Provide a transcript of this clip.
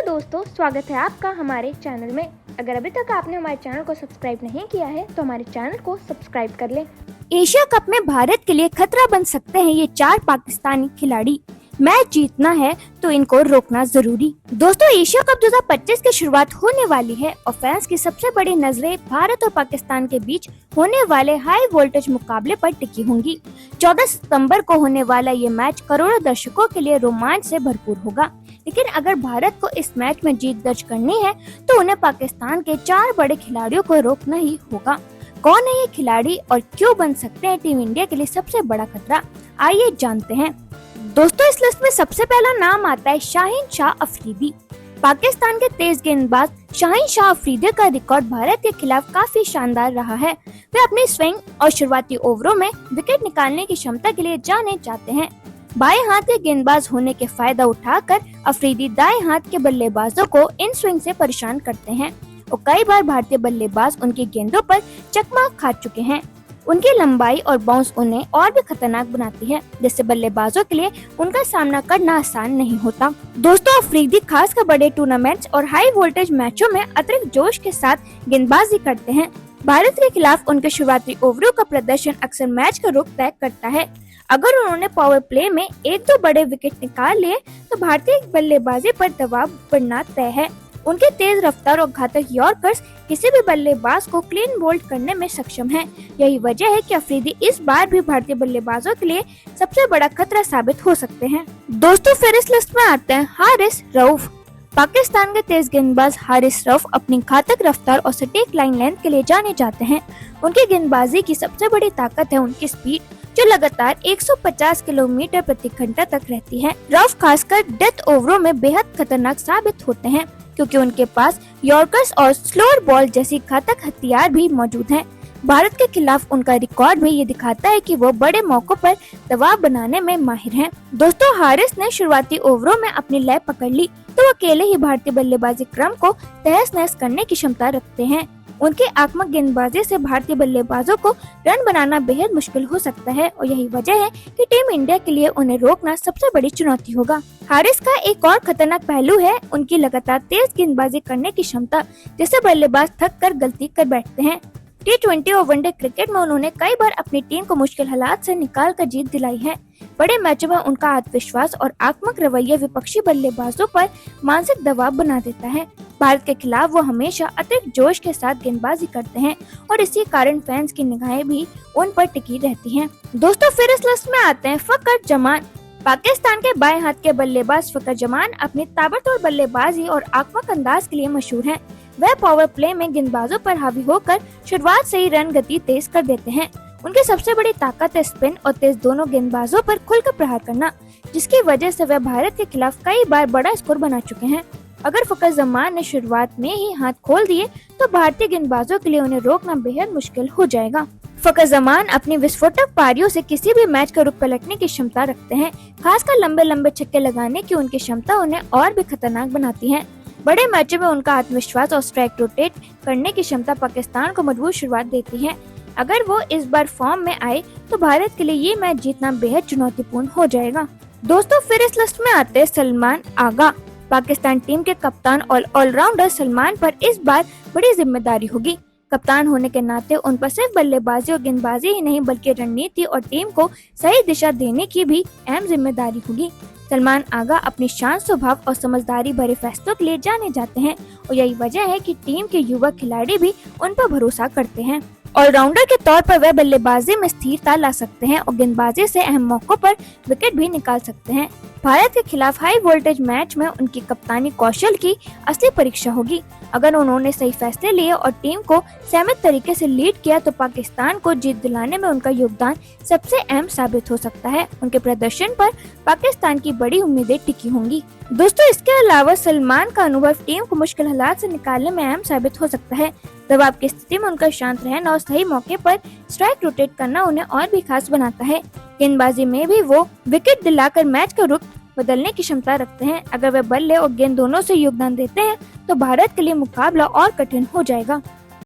Hello दोस्तों, स्वागत है आपका हमारे चैनल में। अगर अभी तक आपने हमारे चैनल को सब्सक्राइब नहीं किया है तो हमारे चैनल को सब्सक्राइब कर लें। एशिया कप में भारत के लिए खतरा बन सकते हैं ये 4 पाकिस्तानी खिलाड़ी। मैच जीतना है तो इनको रोकना जरूरी। दोस्तों, एशिया कप 2025 की शुरुआत होने वाली है और फैंस की सबसे बड़ी नजरें भारत और पाकिस्तान के बीच होने वाले हाई वोल्टेज मुकाबले पर टिकी होंगी। 14 सितंबर को होने वाला ये मैच करोड़ों दर्शकों के लिए रोमांच से भरपूर होगा। लेकिन अगर भारत को इस मैच में जीत दर्ज करनी है तो उन्हें पाकिस्तान के 4 बड़े खिलाड़ियों को रोकना ही होगा। कौन है ये खिलाड़ी और क्यों बन सकते हैं टीम इंडिया के लिए सबसे बड़ा खतरा, आइए जानते हैं। दोस्तों, इस लिस्ट में सबसे पहला नाम आता है शाहीन शाह अफरीदी। पाकिस्तान के तेज गेंदबाज शाहीन शाह अफरीदी का रिकॉर्ड भारत के खिलाफ काफी शानदार रहा है। वे अपनी स्विंग और शुरुआती ओवरों में विकेट निकालने की क्षमता के लिए जाने जाते हैं। बाएं हाथ के गेंदबाज होने के फायदा उठाकर अफरीदी दाएं हाथ के बल्लेबाजों को इन स्विंग से परेशान करते हैं और कई बार भारतीय बल्लेबाज उनकी गेंदों पर चकमा खा चुके हैं। उनकी लंबाई और बाउंस उन्हें और भी खतरनाक बनाती है, जिससे बल्लेबाजों के लिए उनका सामना करना आसान नहीं होता। दोस्तों, अफरीदी खासकर बड़े टूर्नामेंट्स और हाई वोल्टेज मैचों में अतिरिक्त जोश के साथ गेंदबाजी करते हैं। भारत के खिलाफ उनके शुरुआती ओवरों का प्रदर्शन अक्सर मैच का रुख तय करता है। अगर उन्होंने पावर प्ले में 1-2 बड़े विकेट निकाल लिए तो भारतीय बल्लेबाजी पर दबाव बढ़ना तय है। उनके तेज रफ्तार और घातक यॉर्कर्स किसी भी बल्लेबाज को क्लीन बोल्ड करने में सक्षम हैं। यही वजह है कि अफरीदी इस बार भी भारतीय बल्लेबाजों के लिए सबसे बड़ा खतरा साबित हो सकते हैं। दोस्तों, फिर इस लिस्ट में आते हैं हारिस रऊफ। पाकिस्तान के तेज गेंदबाज हारिस रऊफ अपनी घातक रफ्तार और सटीक लाइन लेंथ के लिए जाने जाते हैं। उनकी गेंदबाजी की सबसे बड़ी ताकत है उनकी स्पीड, जो लगातार 150 किलोमीटर प्रति घंटा तक रहती है। रऊफ खासकर डेथ ओवरों में बेहद खतरनाक साबित होते हैं क्योंकि उनके पास यॉर्कर्स और स्लोअर बॉल जैसी घातक हथियार भी मौजूद हैं। भारत के खिलाफ उनका रिकॉर्ड भी ये दिखाता है कि वो बड़े मौकों पर दबाव बनाने में माहिर हैं। दोस्तों, हारिस ने शुरुआती ओवरों में अपनी लय पकड़ ली तो अकेले ही भारतीय बल्लेबाजी क्रम को तहस नहस करने की क्षमता रखते हैं। उनके आक्रामक गेंदबाजी से भारतीय बल्लेबाजों को रन बनाना बेहद मुश्किल हो सकता है और यही वजह है कि टीम इंडिया के लिए उन्हें रोकना सबसे बड़ी चुनौती होगा। हारिस का एक और खतरनाक पहलू है उनकी लगातार तेज गेंदबाजी करने की क्षमता, जिससे बल्लेबाज थक कर गलती कर बैठते हैं। T20 और वनडे क्रिकेट में उन्होंने कई बार अपनी टीम को मुश्किल हालात से निकाल कर जीत दिलाई है। बड़े मैचों में उनका आत्मविश्वास और आक्रामक रवैया विपक्षी बल्लेबाजों पर मानसिक दबाव बना देता है। भारत के खिलाफ वो हमेशा अतिरिक्त जोश के साथ गेंदबाजी करते हैं और इसी कारण फैंस की निगाहें भी उन पर टिकी रहती हैं। दोस्तों, फिर इस लिस्ट में आते हैं फखर जमान। पाकिस्तान के बाएं हाथ के बल्लेबाज फखर जमान अपनी ताबड़तोड़ बल्लेबाजी और आक्रामक अंदाज के लिए मशहूर हैं। वह पावर प्ले में गेंदबाजों पर हावी होकर शुरुआत से ही रन गति तेज कर देते हैं। उनकी सबसे बड़ी ताकत है स्पिन और तेज दोनों गेंदबाजों पर खुलकर प्रहार करना, जिसकी वजह से वह भारत के खिलाफ कई बार बड़ा स्कोर बना चुके हैं। अगर फखर जमान ने शुरुआत में ही हाथ खोल दिए तो भारतीय गेंदबाजों के लिए उन्हें रोकना बेहद मुश्किल हो जाएगा। फखर जमान अपनी विस्फोटक पारियों से किसी भी मैच का रुख पलटने की क्षमता रखते हैं। खासकर लंबे लंबे छक्के लगाने की उनकी क्षमता उन्हें और भी खतरनाक बनाती है। बड़े मैचों में उनका आत्मविश्वास और स्ट्राइक रोटेट करने की क्षमता पाकिस्तान को मजबूत शुरुआत देती है। अगर वो इस बार फॉर्म में आए तो भारत के लिए ये मैच जीतना बेहद चुनौतीपूर्ण हो जाएगा। दोस्तों, फिर इस लिस्ट में आते हैं सलमान आगा। पाकिस्तान टीम के कप्तान और ऑलराउंडर सलमान पर इस बार बड़ी जिम्मेदारी होगी। कप्तान होने के नाते उन पर सिर्फ बल्लेबाजी और गेंदबाजी ही नहीं बल्कि रणनीति और टीम को सही दिशा देने की भी अहम जिम्मेदारी होगी। सलमान आगा अपनी शांत स्वभाव और समझदारी भरे फैसलों के लिए जाने जाते हैं और यही वजह है कि टीम के युवा खिलाड़ी भी उन पर भरोसा करते हैं। ऑलराउंडर के तौर पर वह बल्लेबाजी में स्थिरता ला सकते हैं और गेंदबाजी से अहम मौकों पर विकेट भी निकाल सकते हैं। भारत के खिलाफ हाई वोल्टेज मैच में उनकी कप्तानी कौशल की असली परीक्षा होगी। अगर उन्होंने सही फैसले लिए और टीम को सहमत तरीके से लीड किया तो पाकिस्तान को जीत दिलाने में उनका योगदान सबसे अहम साबित हो सकता है। उनके प्रदर्शन पर पाकिस्तान की बड़ी उम्मीदें टिकी होंगी। दोस्तों, इसके अलावा सलमान का अनुभव टीम को मुश्किल हालात से निकालने में अहम साबित हो सकता है। दबाव की स्थिति में उनका शांत रहना और सही मौके पर स्ट्राइक रोटेट करना उन्हें और भी खास बनाता है। गेंदबाजी में भी वो विकेट दिलाकर मैच का रुख बदलने की क्षमता रखते हैं। अगर वे बल्ले और गेंद दोनों से योगदान देते हैं तो भारत के लिए मुकाबला और कठिन हो जाएगा।